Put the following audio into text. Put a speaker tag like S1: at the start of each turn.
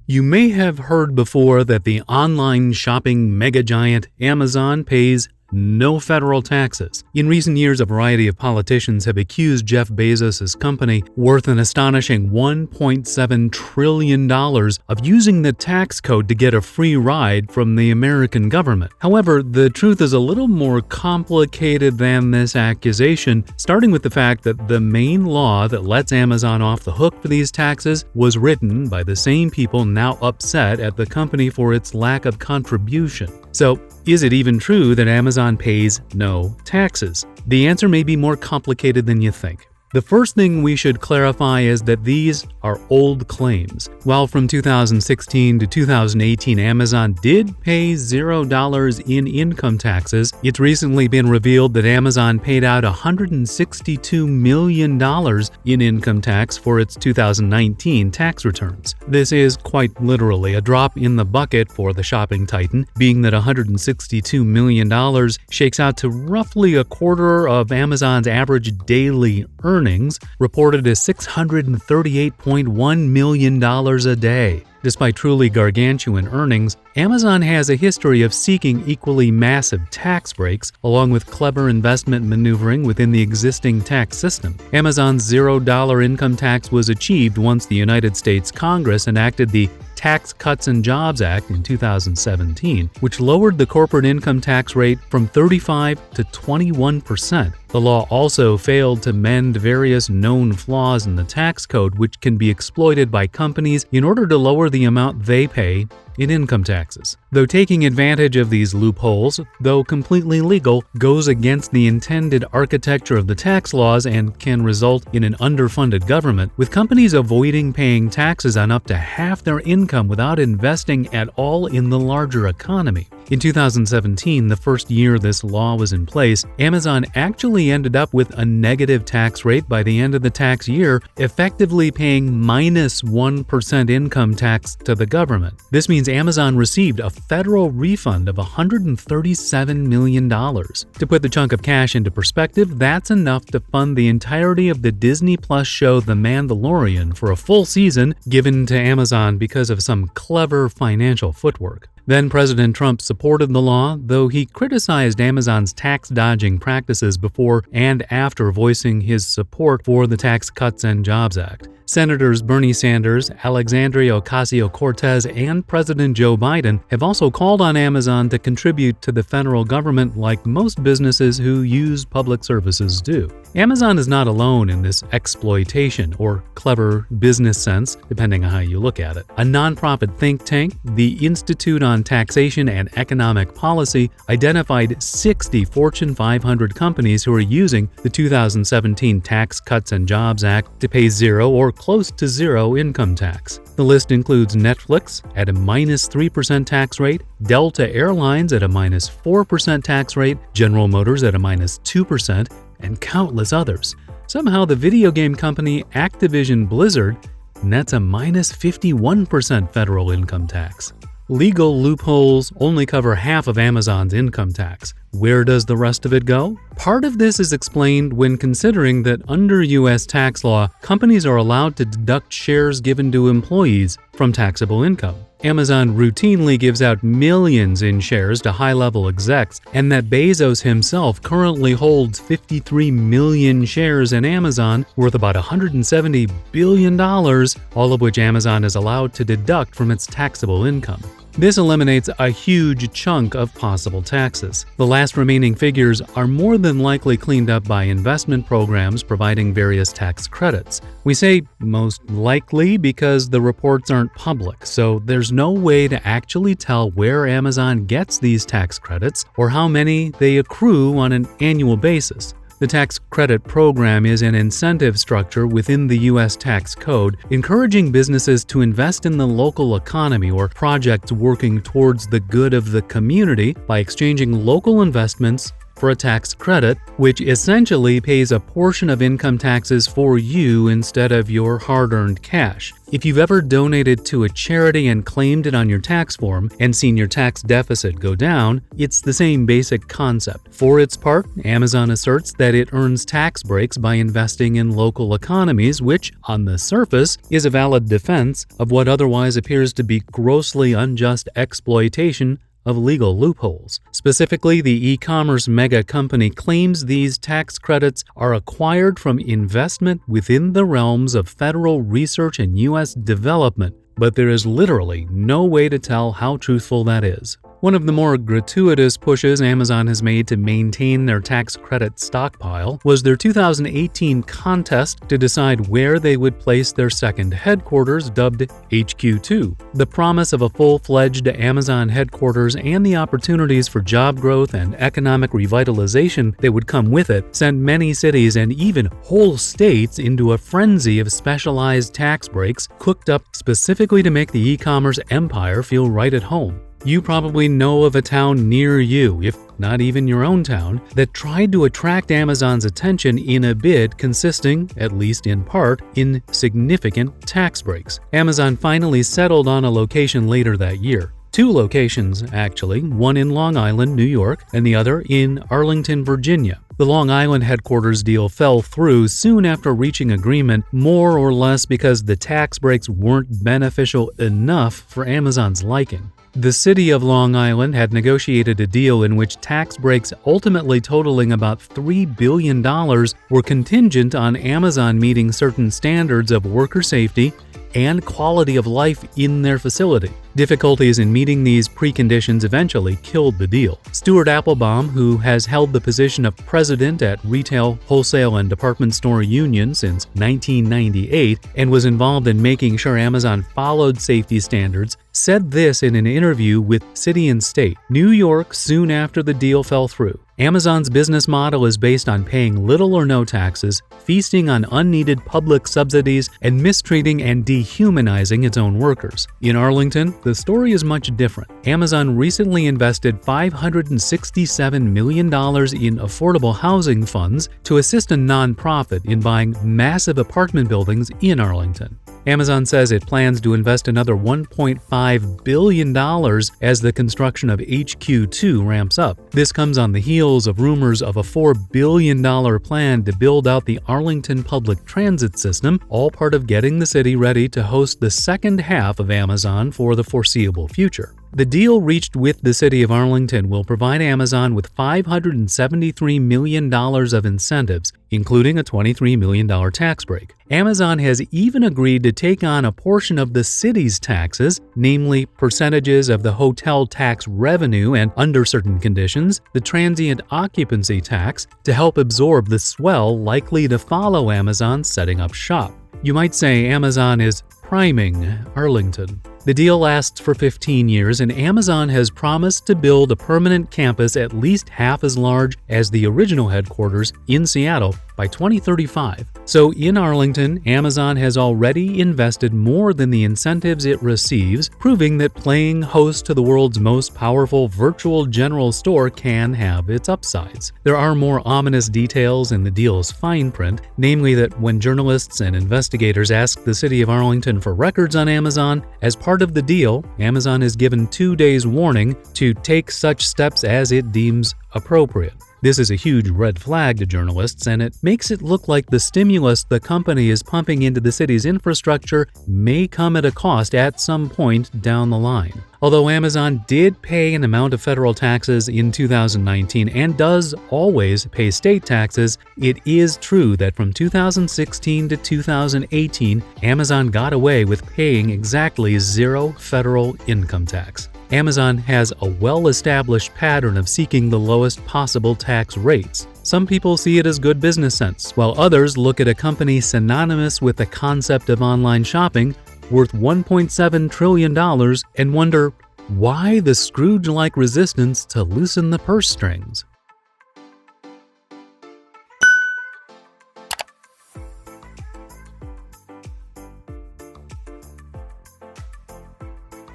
S1: You may have heard before that the online shopping mega giant Amazon pays no federal taxes. In recent years, a variety of politicians have accused Jeff Bezos' company, worth an astonishing $1.7 trillion, of using the tax code to get a free ride from the American government. However, the truth is a little more complicated than this accusation, starting with the fact that the main law that lets Amazon off the hook for these taxes was written by the same people now upset at the company for its lack of contribution. So, is it even true that Amazon pays no taxes? The answer may be more complicated than you think. The first thing we should clarify is that these are old claims. While from 2016 to 2018 Amazon did pay $0 in income taxes, it's recently been revealed that Amazon paid out $162 million in income tax for its 2019 tax returns. This is quite literally a drop in the bucket for the shopping titan, being that $162 million shakes out to roughly a quarter of Amazon's average daily earnings, reported as $638.1 million a day. Despite truly gargantuan earnings, Amazon has a history of seeking equally massive tax breaks, along with clever investment maneuvering within the existing tax system. Amazon's $0 income tax was achieved once the United States Congress enacted the Tax Cuts and Jobs Act in 2017, which lowered the corporate income tax rate from 35% to 21%. The law also failed to mend various known flaws in the tax code, which can be exploited by companies in order to lower the amount they pay in income taxes. Though taking advantage of these loopholes, though completely legal, goes against the intended architecture of the tax laws and can result in an underfunded government, with companies avoiding paying taxes on up to half their income without investing at all in the larger economy. In 2017, the first year this law was in place, Amazon actually ended up with a negative tax rate by the end of the tax year, effectively paying minus 1% income tax to the government. This means Amazon received a federal refund of $137 million. To put the chunk of cash into perspective, that's enough to fund the entirety of the Disney Plus show The Mandalorian for a full season, given to Amazon because of some clever financial footwork. Then President Trump supported the law, though he criticized Amazon's tax-dodging practices before and after voicing his support for the Tax Cuts and Jobs Act. Senators Bernie Sanders, Alexandria Ocasio-Cortez, and President Joe Biden have also called on Amazon to contribute to the federal government like most businesses who use public services do. Amazon is not alone in this exploitation or clever business sense, depending on how you look at it. A nonprofit think tank, the Institute on Taxation and Economic Policy, identified 60 Fortune 500 companies who are using the 2017 Tax Cuts and Jobs Act to pay zero or close to zero income tax. The list includes Netflix at a minus 3% tax rate, Delta Airlines at a minus 4% tax rate, General Motors at a minus 2%, and countless others. Somehow the video game company Activision Blizzard nets a minus 51% federal income tax. Legal loopholes only cover half of Amazon's income tax. Where does the rest of it go? Part of this is explained when considering that under U.S. tax law, companies are allowed to deduct shares given to employees from taxable income. Amazon routinely gives out millions in shares to high-level execs, and that Bezos himself currently holds 53 million shares in Amazon, worth about $170 billion, all of which Amazon is allowed to deduct from its taxable income. This eliminates a huge chunk of possible taxes. The last remaining figures are more than likely cleaned up by investment programs providing various tax credits. We say most likely because the reports aren't public, so there's no way to actually tell where Amazon gets these tax credits or how many they accrue on an annual basis. The tax credit program is an incentive structure within the U.S. tax code, encouraging businesses to invest in the local economy or projects working towards the good of the community by exchanging local investments for a tax credit, which essentially pays a portion of income taxes for you instead of your hard-earned cash. If you've ever donated to a charity and claimed it on your tax form and seen your tax deficit go down, it's the same basic concept. For its part, Amazon asserts that it earns tax breaks by investing in local economies, which, on the surface, is a valid defense of what otherwise appears to be grossly unjust exploitation of legal loopholes. Specifically, the e-commerce mega company claims these tax credits are acquired from investment within the realms of federal research and U.S. development, but there is literally no way to tell how truthful that is. One of the more gratuitous pushes Amazon has made to maintain their tax credit stockpile was their 2018 contest to decide where they would place their second headquarters, dubbed HQ2. The promise of a full-fledged Amazon headquarters and the opportunities for job growth and economic revitalization that would come with it sent many cities and even whole states into a frenzy of specialized tax breaks cooked up specifically to make the e-commerce empire feel right at home. You probably know of a town near you, if not even your own town, that tried to attract Amazon's attention in a bid consisting, at least in part, in significant tax breaks. Amazon finally settled on a location later that year. 2 locations, actually, one in Long Island, New York, and the other in Arlington, Virginia. The Long Island headquarters deal fell through soon after reaching agreement, more or less because the tax breaks weren't beneficial enough for Amazon's liking. The city of Long Island had negotiated a deal in which tax breaks ultimately totaling about $3 billion were contingent on Amazon meeting certain standards of worker safety and quality of life in their facility. Difficulties in meeting these preconditions eventually killed the deal. Stuart Applebaum, who has held the position of president at Retail, Wholesale, and Department Store Union since 1998 and was involved in making sure Amazon followed safety standards, said this in an interview with City and State, New York, soon after the deal fell through. Amazon's business model is based on paying little or no taxes, feasting on unneeded public subsidies, and mistreating and dehumanizing its own workers. In Arlington, the story is much different. Amazon recently invested $567 million in affordable housing funds to assist a nonprofit in buying massive apartment buildings in Arlington. Amazon says it plans to invest another $1.5 billion as the construction of HQ2 ramps up. This comes on the heels of rumors of a $4 billion plan to build out the Arlington public transit system, all part of getting the city ready to host the second half of Amazon for the foreseeable future. The deal reached with the city of Arlington will provide Amazon with $573 million of incentives, including a $23 million tax break. Amazon has even agreed to take on a portion of the city's taxes, namely percentages of the hotel tax revenue and, under certain conditions, the transient occupancy tax, to help absorb the swell likely to follow Amazon setting up shop. You might say Amazon is priming Arlington. The deal lasts for 15 years, and Amazon has promised to build a permanent campus at least half as large as the original headquarters in Seattle by 2035. So in Arlington, Amazon has already invested more than the incentives it receives, proving that playing host to the world's most powerful virtual general store can have its upsides. There are more ominous details in the deal's fine print, namely that when journalists and investigators ask the city of Arlington for records on Amazon, as part of the deal, Amazon is given 2 days warning to take such steps as it deems appropriate. This is a huge red flag to journalists, and it makes it look like the stimulus the company is pumping into the city's infrastructure may come at a cost at some point down the line. Although Amazon did pay an amount of federal taxes in 2019 and does always pay state taxes, it is true that from 2016 to 2018, Amazon got away with paying exactly 0 federal income tax. Amazon has a well-established pattern of seeking the lowest possible tax rates. Some people see it as good business sense, while others look at a company synonymous with the concept of online shopping, worth $1.7 trillion, and wonder, why the Scrooge-like resistance to loosen the purse strings?